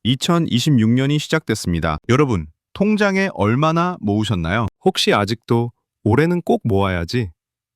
2026년이 시작됐습니다. 여러분, 통장에 얼마나 모으셨나요? 혹시 아직도 올해는 꼭 모아야지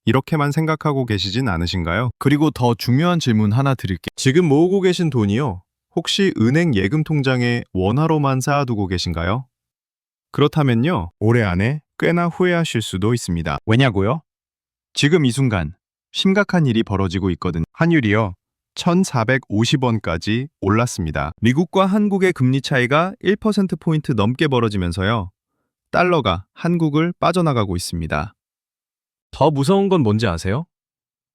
이렇게만 생각하고 계시진 않으신가요? 그리고 더 중요한 질문 하나 드릴게요. 지금 모으고 계신 돈이요, 혹시 은행 예금 통장에 원화로만 쌓아두고 계신가요? 그렇다면요, 올해 안에 꽤나 후회하실 수도 있습니다. 왜냐고요? 지금 이 순간 심각한 일이 벌어지고 있거든요. 환율이요, 1,450원까지 올랐습니다. 미국과 한국의 금리 차이가 1%포인트 넘게 벌어지면서요, 달러가 한국을 빠져나가고 있습니다. 더 무서운 건 뭔지 아세요?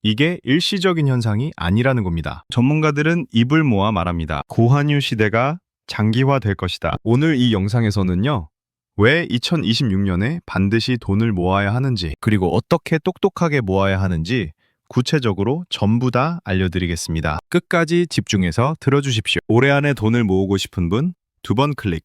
이게 일시적인 현상이 아니라는 겁니다. 전문가들은 입을 모아 말합니다. 고환율 시대가 장기화될 것이다. 오늘 이 영상에서는요, 왜 2026년에 반드시 돈을 모아야 하는지, 그리고 어떻게 똑똑하게 모아야 하는지 구체적으로 전부 다 알려드리겠습니다. 끝까지 집중해서 들어주십시오. 올해 안에 돈을 모으고 싶은 분, 2번 클릭,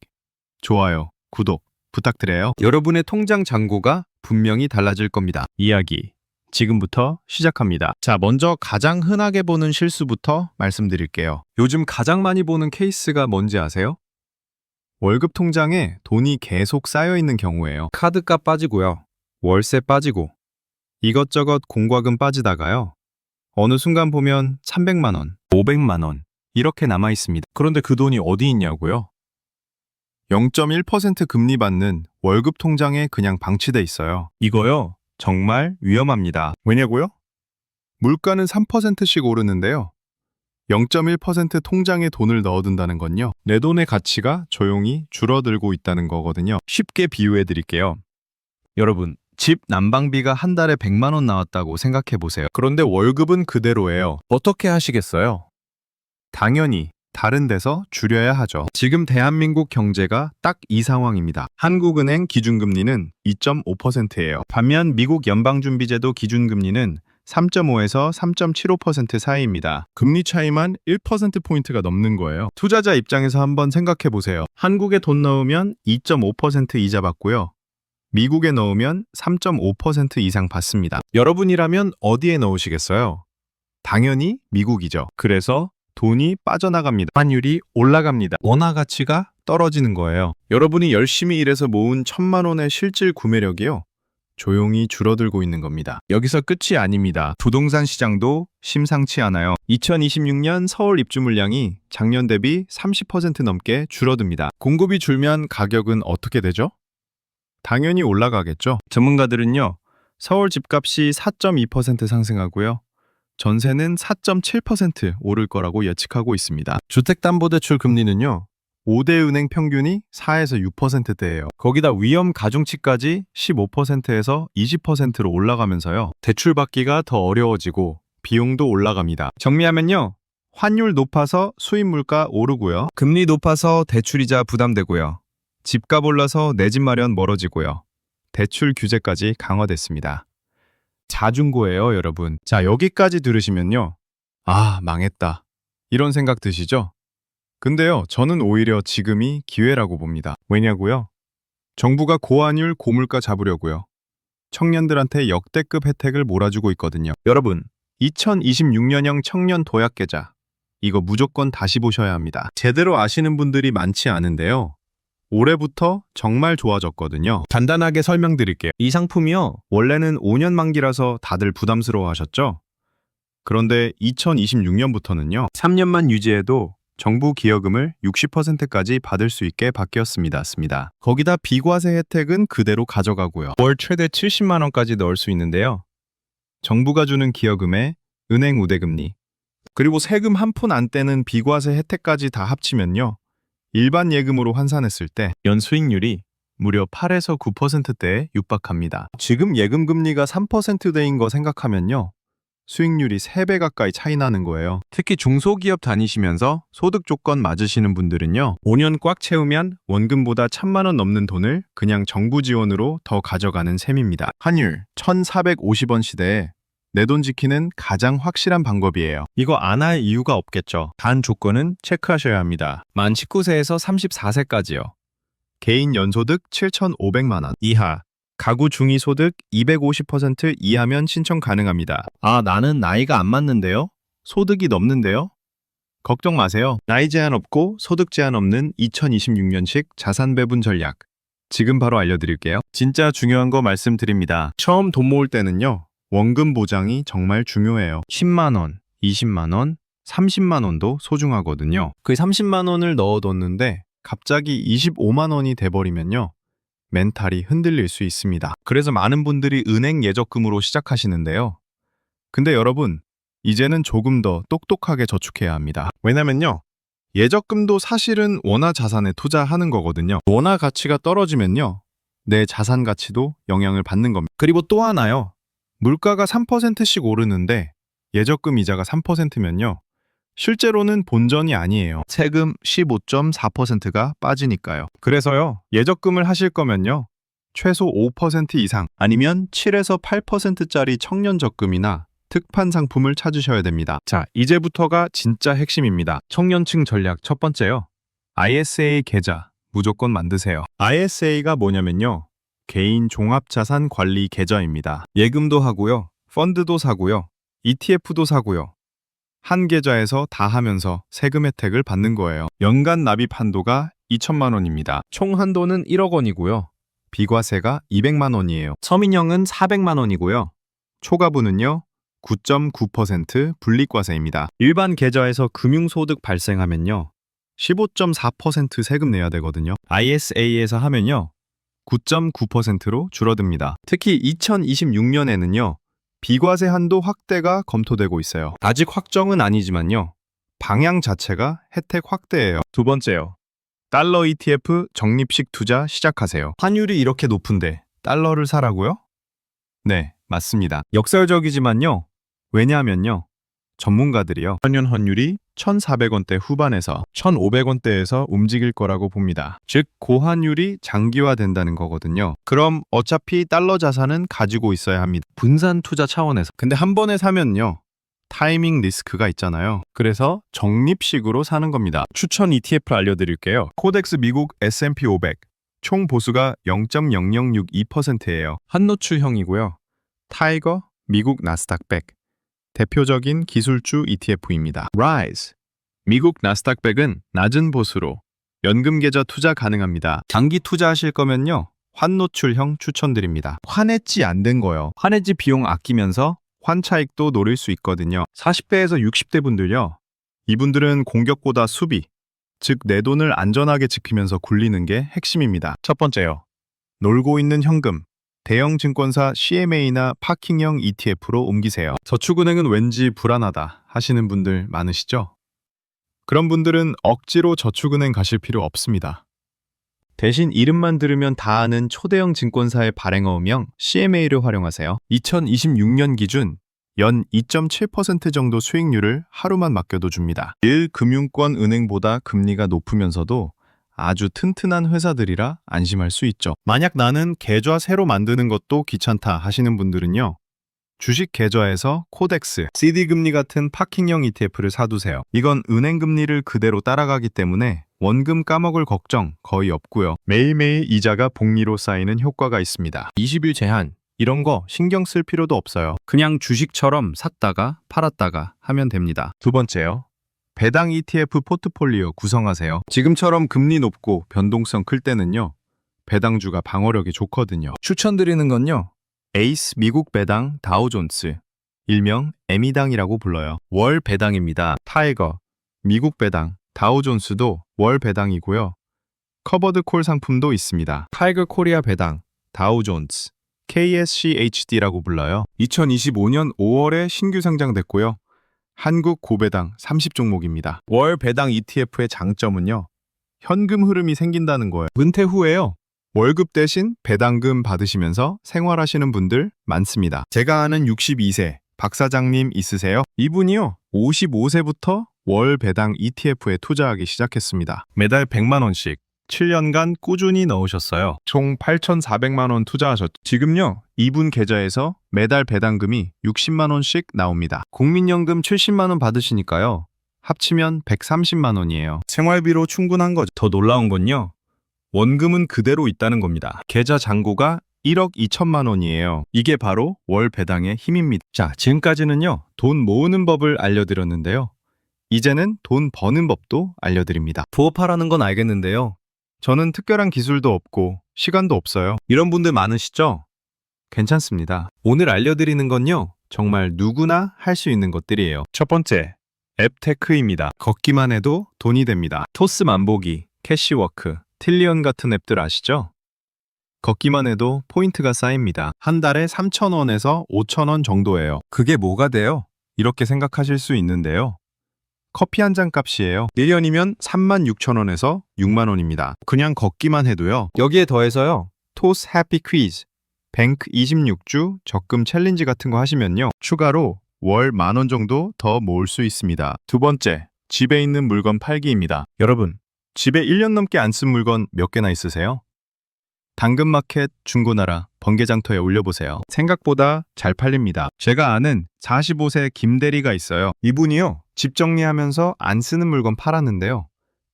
좋아요, 구독 부탁드려요. 여러분의 통장 잔고가 분명히 달라질 겁니다. 이야기 지금부터 시작합니다. 자, 먼저 가장 흔하게 보는 실수부터 말씀드릴게요. 요즘 가장 많이 보는 케이스가 뭔지 아세요? 월급 통장에 돈이 계속 쌓여 있는 경우예요. 카드값 빠지고요, 월세 빠지고, 이것저것 공과금 빠지다가요, 어느 순간 보면 300만 원, 500만 원 이렇게 남아 있습니다. 그런데 그 돈이 어디 있냐고요? 0.1% 금리 받는 월급 통장에 그냥 방치돼 있어요. 이거요, 정말 위험합니다. 왜냐고요? 물가는 3%씩 오르는데요, 0.1% 통장에 돈을 넣어둔다는 건요, 내 돈의 가치가 조용히 줄어들고 있다는 거거든요. 쉽게 비유해 드릴게요. 여러분, 집 난방비가 한 달에 100만 원 나왔다고 생각해 보세요. 그런데 월급은 그대로예요. 어떻게 하시겠어요? 당연히 다른 데서 줄여야 하죠. 지금 대한민국 경제가 딱 이 상황입니다. 한국은행 기준금리는 2.5%예요. 반면 미국 연방준비제도 기준금리는 3.5에서 3.75% 사이입니다. 금리 차이만 1%포인트가 넘는 거예요. 투자자 입장에서 한번 생각해 보세요. 한국에 돈 넣으면 2.5% 이자 받고요, 미국에 넣으면 3.5% 이상 받습니다. 여러분이라면 어디에 넣으시겠어요? 당연히 미국이죠. 그래서 돈이 빠져나갑니다. 환율이 올라갑니다. 원화 가치가 떨어지는 거예요. 여러분이 열심히 일해서 모은 1,000만 원의 실질 구매력이요, 조용히 줄어들고 있는 겁니다. 여기서 끝이 아닙니다. 부동산 시장도 심상치 않아요. 2026년 서울 입주 물량이 작년 대비 30% 넘게 줄어듭니다. 공급이 줄면 가격은 어떻게 되죠? 당연히 올라가겠죠. 전문가들은요, 서울 집값이 4.2% 상승하고요, 전세는 4.7% 오를 거라고 예측하고 있습니다. 주택담보대출 금리는요, 5대 은행 평균이 4에서 6%대예요. 거기다 위험 가중치까지 15%에서 20%로 올라가면서요, 대출받기가 더 어려워지고 비용도 올라갑니다. 정리하면요, 환율 높아서 수입 물가 오르고요, 금리 높아서 대출이자 부담되고요, 집값 올라서 내 집 마련 멀어지고요, 대출 규제까지 강화됐습니다. 자중고예요, 여러분. 자, 여기까지 들으시면요, 아, 망했다, 이런 생각 드시죠? 근데요, 저는 오히려 지금이 기회라고 봅니다. 왜냐고요? 정부가 고환율, 고물가 잡으려고요, 청년들한테 역대급 혜택을 몰아주고 있거든요. 여러분, 2026년형 청년 도약 계좌, 이거 무조건 다시 보셔야 합니다. 제대로 아시는 분들이 많지 않은데요, 올해부터 정말 좋아졌거든요. 간단하게 설명드릴게요. 이 상품이요, 원래는 5년 만기라서 다들 부담스러워 하셨죠? 그런데 2026년부터는요, 3년만 유지해도 정부 기여금을 60%까지 받을 수 있게 바뀌었습니다. 거기다 비과세 혜택은 그대로 가져가고요, 월 최대 70만 원까지 넣을 수 있는데요, 정부가 주는 기여금에 은행 우대금리, 그리고 세금 한 푼 안 떼는 비과세 혜택까지 다 합치면요, 일반 예금으로 환산했을 때 연수익률이 무려 8에서 9%대에 육박합니다. 지금 예금 금리가 3%대인 거 생각하면요, 수익률이 3배 가까이 차이 나는 거예요. 특히 중소기업 다니시면서 소득 조건 맞으시는 분들은요, 5년 꽉 채우면 원금보다 1,000만 원 넘는 돈을 그냥 정부 지원으로 더 가져가는 셈입니다. 환율 1,450원 시대에 내 돈 지키는 가장 확실한 방법이에요. 이거 안 할 이유가 없겠죠. 단 조건은 체크하셔야 합니다. 만 19세에서 34세까지요. 개인 연소득 7,500만 원 이하, 가구 중위소득 250% 이하면 신청 가능합니다. 아, 나는 나이가 안 맞는데요? 소득이 넘는데요? 걱정 마세요. 나이 제한 없고 소득 제한 없는 2026년식 자산 배분 전략. 지금 바로 알려드릴게요. 진짜 중요한 거 말씀드립니다. 처음 돈 모을 때는요. 원금 보장이 정말 중요해요. 10만 원, 20만 원, 30만 원도 소중하거든요. 그 30만 원을 넣어뒀는데 갑자기 25만 원이 돼버리면요. 멘탈이 흔들릴 수 있습니다. 그래서 많은 분들이 은행 예적금으로 시작하시는데요. 근데 여러분, 이제는 조금 더 똑똑하게 저축해야 합니다. 왜냐면요. 예적금도 사실은 원화 자산에 투자하는 거거든요. 원화 가치가 떨어지면요. 내 자산 가치도 영향을 받는 겁니다. 그리고 또 하나요. 물가가 3%씩 오르는데 예적금 이자가 3%면요. 실제로는 본전이 아니에요. 세금 15.4%가 빠지니까요. 그래서요. 예적금을 하실 거면요. 최소 5% 이상 아니면 7에서 8%짜리 청년 적금이나 특판 상품을 찾으셔야 됩니다. 자, 이제부터가 진짜 핵심입니다. 청년층 전략 첫 번째요. ISA 계좌 무조건 만드세요. ISA가 뭐냐면요. 개인 종합자산 관리 계좌입니다. 예금도 하고요. 펀드도 사고요. ETF도 사고요. 한 계좌에서 다 하면서 세금 혜택을 받는 거예요. 연간 납입 한도가 2천만 원입니다. 총 한도는 1억 원이고요. 비과세가 200만 원이에요. 서민형은 400만 원이고요. 초과분은요. 9.9% 분리과세입니다. 일반 계좌에서 금융소득 발생하면요. 15.4% 세금 내야 되거든요. ISA에서 하면요. 9.9%로 줄어듭니다. 특히 2026년에는요. 비과세 한도 확대가 검토되고 있어요. 아직 확정은 아니지만요. 방향 자체가 혜택 확대예요. 두 번째요. 달러 ETF 적립식 투자 시작하세요. 환율이 이렇게 높은데 달러를 사라고요? 네, 맞습니다. 역설적이지만요. 왜냐하면요. 전문가들이요. 천년 환율이 1,400원대 후반에서 1,500원대에서 움직일 거라고 봅니다. 즉, 고환율이 장기화된다는 거거든요. 그럼 어차피 달러 자산은 가지고 있어야 합니다. 분산 투자 차원에서. 근데 한 번에 사면요. 타이밍 리스크가 있잖아요. 그래서 적립식으로 사는 겁니다. 추천 ETF 알려드릴게요. 코덱스 미국 S&P 500. 총 보수가 0.0062%예요. 한노출형이고요. 타이거 미국 나스닥 100. 대표적인 기술주 ETF입니다. Rise. 미국 나스닥 100은 낮은 보수로 연금 계좌 투자 가능합니다. 장기 투자하실 거면요. 환노출형 추천드립니다. 환해지 안 된 거요. 환해지 비용 아끼면서 환차익도 노릴 수 있거든요. 40대에서 60대 분들요. 이분들은 공격보다 수비, 즉 내 돈을 안전하게 지키면서 굴리는 게 핵심입니다. 첫 번째요. 놀고 있는 현금. 대형 증권사 CMA나 파킹형 ETF로 옮기세요. 저축은행은 왠지 불안하다 하시는 분들 많으시죠? 그런 분들은 억지로 저축은행 가실 필요 없습니다. 대신 이름만 들으면 다 아는 초대형 증권사의 발행어음형 CMA를 활용하세요. 2026년 기준 연 2.7% 정도 수익률을 하루만 맡겨도 줍니다. 1금융권 은행보다 금리가 높으면서도 아주 튼튼한 회사들이라 안심할 수 있죠. 만약 나는 계좌 새로 만드는 것도 귀찮다 하시는 분들은요. 주식 계좌에서 코덱스, CD금리 같은 파킹형 ETF를 사두세요. 이건 은행 금리를 그대로 따라가기 때문에 원금 까먹을 걱정 거의 없고요. 매일매일 이자가 복리로 쌓이는 효과가 있습니다. 20일 제한, 이런 거 신경 쓸 필요도 없어요. 그냥 주식처럼 샀다가 팔았다가 하면 됩니다. 두 번째요. 배당 ETF 포트폴리오 구성하세요. 지금처럼 금리 높고 변동성 클 때는요. 배당주가 방어력이 좋거든요. 추천드리는 건요. 에이스 미국 배당 다우존스, 일명 에미당이라고 불러요. 월 배당입니다. 타이거, 미국 배당, 다우존스도 월 배당이고요. 커버드 콜 상품도 있습니다. 타이거 코리아 배당, 다우존스, KSCHD라고 불러요. 2025년 5월에 신규 상장됐고요. 한국 고배당 30종목입니다. 월 배당 ETF의 장점은요. 현금 흐름이 생긴다는 거예요. 은퇴 후에요. 월급 대신 배당금 받으시면서 생활하시는 분들 많습니다. 제가 아는 62세 박 사장님 있으세요? 이분이요. 55세부터 월 배당 ETF에 투자하기 시작했습니다. 매달 100만 원씩 7년간 꾸준히 넣으셨어요. 총 8,400만 원 투자하셨죠. 지금요. 이분 계좌에서 매달 배당금이 60만 원씩 나옵니다. 국민연금 70만 원 받으시니까요. 합치면 130만 원이에요. 생활비로 충분한 거죠. 더 놀라운 건요. 원금은 그대로 있다는 겁니다. 계좌 잔고가 1억 2천만 원이에요. 이게 바로 월 배당의 힘입니다. 자, 지금까지는요. 돈 모으는 법을 알려드렸는데요. 이제는 돈 버는 법도 알려드립니다. 부업하라는 건 알겠는데요. 저는 특별한 기술도 없고 시간도 없어요. 이런 분들 많으시죠? 괜찮습니다. 오늘 알려드리는 건요, 정말 누구나 할 수 있는 것들이에요. 첫 번째, 앱테크입니다. 걷기만 해도 돈이 됩니다. 토스 만보기, 캐시워크, 틸리언 같은 앱들 아시죠? 걷기만 해도 포인트가 쌓입니다. 한 달에 3,000원에서 5,000원 정도예요. 그게 뭐가 돼요? 이렇게 생각하실 수 있는데요. 커피 한 잔 값이에요. 1년이면 36,000원에서 6만 원입니다. 그냥 걷기만 해도요. 여기에 더해서요, 토스 해피 퀴즈, 뱅크 26주 적금 챌린지 같은 거 하시면요, 추가로 월 10,000원 정도 더 모을 수 있습니다. 두 번째, 집에 있는 물건 팔기입니다. 여러분, 집에 1년 넘게 안 쓴 물건 몇 개나 있으세요? 당근마켓, 중고나라, 번개장터에 올려보세요. 생각보다 잘 팔립니다. 제가 아는 45세 김대리가 있어요. 이분이요, 집 정리하면서 안 쓰는 물건 팔았는데요,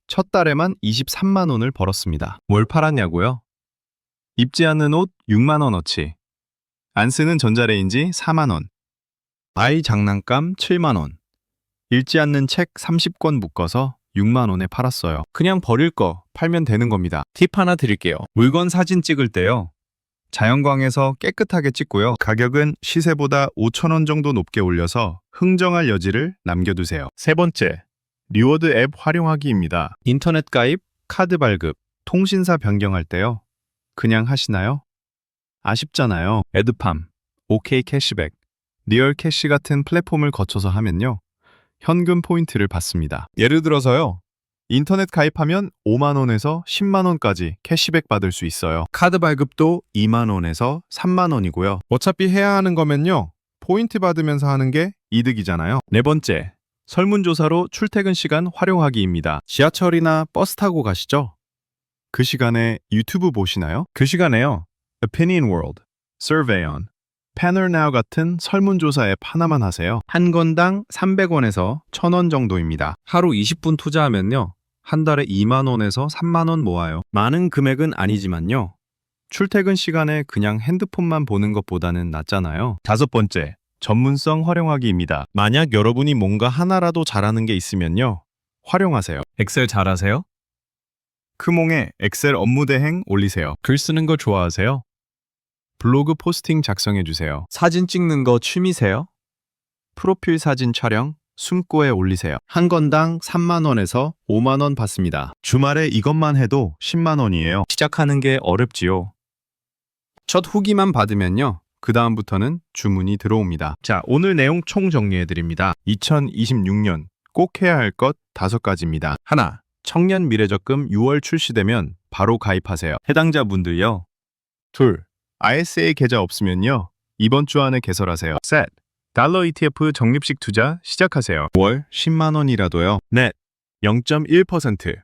첫 달에만 23만 원을 벌었습니다. 뭘 팔았냐고요? 입지 않는 옷 6만 원어치, 안 쓰는 전자레인지 4만 원, 아이 장난감 7만 원, 읽지 않는 책 30권 묶어서 6만 원에 팔았어요. 그냥 버릴 거 팔면 되는 겁니다. 팁 하나 드릴게요. 물건 사진 찍을 때요, 자연광에서 깨끗하게 찍고요, 가격은 시세보다 5,000원 정도 높게 올려서 흥정할 여지를 남겨두세요. 세 번째, 리워드 앱 활용하기입니다. 인터넷 가입, 카드 발급, 통신사 변경할 때요, 그냥 하시나요? 아쉽잖아요. 에드팜, OK 캐시백, 리얼 캐시 같은 플랫폼을 거쳐서 하면요, 현금 포인트를 받습니다. 예를 들어서요, 인터넷 가입하면 5만 원에서 10만 원까지 캐시백 받을 수 있어요. 카드 발급도 2만 원에서 3만 원이고요. 어차피 해야 하는 거면요, 포인트 받으면서 하는 게 이득이잖아요. 네 번째, 설문조사로 출퇴근 시간 활용하기입니다. 지하철이나 버스 타고 가시죠? 그 시간에 유튜브 보시나요? 그 시간에요, Opinion World, Surveyon, Panel Now 같은 설문조사 앱 하나만 하세요. 한 건당 300원에서 1,000원 정도입니다. 하루 20분 투자하면요, 한 달에 2만 원에서 3만 원 모아요. 많은 금액은 아니지만요, 출퇴근 시간에 그냥 핸드폰만 보는 것보다는 낫잖아요. 다섯 번째, 전문성 활용하기입니다. 만약 여러분이 뭔가 하나라도 잘하는 게 있으면요, 활용하세요. 엑셀 잘하세요? 크몽에 엑셀 업무 대행 올리세요. 글 쓰는 거 좋아하세요? 블로그 포스팅 작성해주세요. 사진 찍는 거 취미세요? 프로필 사진 촬영, 숨고에 올리세요. 한 건당 3만 원에서 5만 원 받습니다. 주말에 이것만 해도 10만 원이에요. 시작하는 게 어렵지요. 첫 후기만 받으면요, 그 다음부터는 주문이 들어옵니다. 자, 오늘 내용 총 정리해드립니다. 2026년 꼭 해야 할 것 5가지입니다. 하나, 청년 미래적금 6월 출시되면 바로 가입하세요. 해당자분들요. 둘, ISA 계좌 없으면요, 이번 주 안에 개설하세요. 셋, 달러 ETF 적립식 투자 시작하세요. 월 10만 원이라도요. 넷, 0.1%.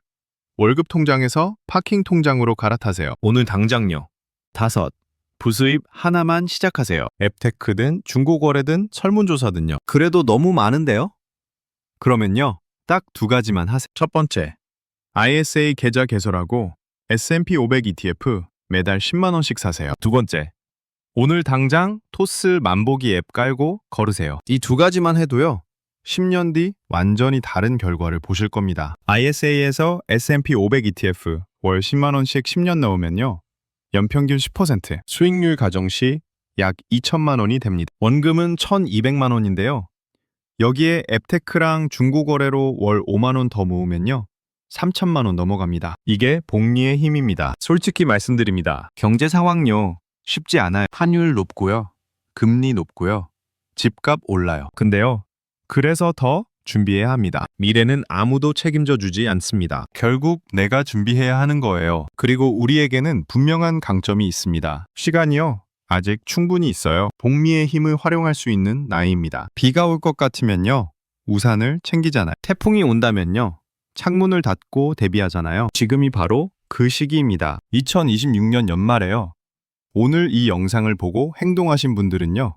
월급 통장에서 파킹 통장으로 갈아타세요. 오늘 당장요. 다섯, 부수입 하나만 시작하세요. 앱테크든 중고거래든 설문조사든요. 그래도 너무 많은데요? 그러면요, 딱 2가지만 하세요. 첫 번째, ISA 계좌 개설하고 S&P 500 ETF 매달 10만 원씩 사세요. 두 번째, 오늘 당장 토스 만보기 앱 깔고 걸으세요. 이 2가지만 해도요, 10년 뒤 완전히 다른 결과를 보실 겁니다. ISA에서 S&P 500 ETF 월 10만 원씩 10년 넣으면요, 연평균 10%, 수익률 가정 시 약 2천만 원이 됩니다. 원금은 1,200만 원인데요. 여기에 앱테크랑 중고거래로 월 5만 원 더 모으면요, 3천만 원 넘어갑니다. 이게 복리의 힘입니다. 솔직히 말씀드립니다. 경제 상황요, 쉽지 않아요. 환율 높고요, 금리 높고요, 집값 올라요. 근데요, 그래서 더 준비해야 합니다. 미래는 아무도 책임져 주지 않습니다. 결국 내가 준비해야 하는 거예요. 그리고 우리에게는 분명한 강점이 있습니다. 시간이요, 아직 충분히 있어요. 복리의 힘을 활용할 수 있는 나이입니다. 비가 올 것 같으면요, 우산을 챙기잖아요. 태풍이 온다면요, 창문을 닫고 대비하잖아요. 지금이 바로 그 시기입니다. 2026년 연말에요, 오늘 이 영상을 보고 행동하신 분들은요,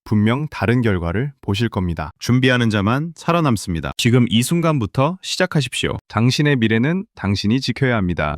분명 다른 결과를 보실 겁니다. 준비하는 자만 살아남습니다. 지금 이 순간부터 시작하십시오. 당신의 미래는 당신이 지켜야 합니다.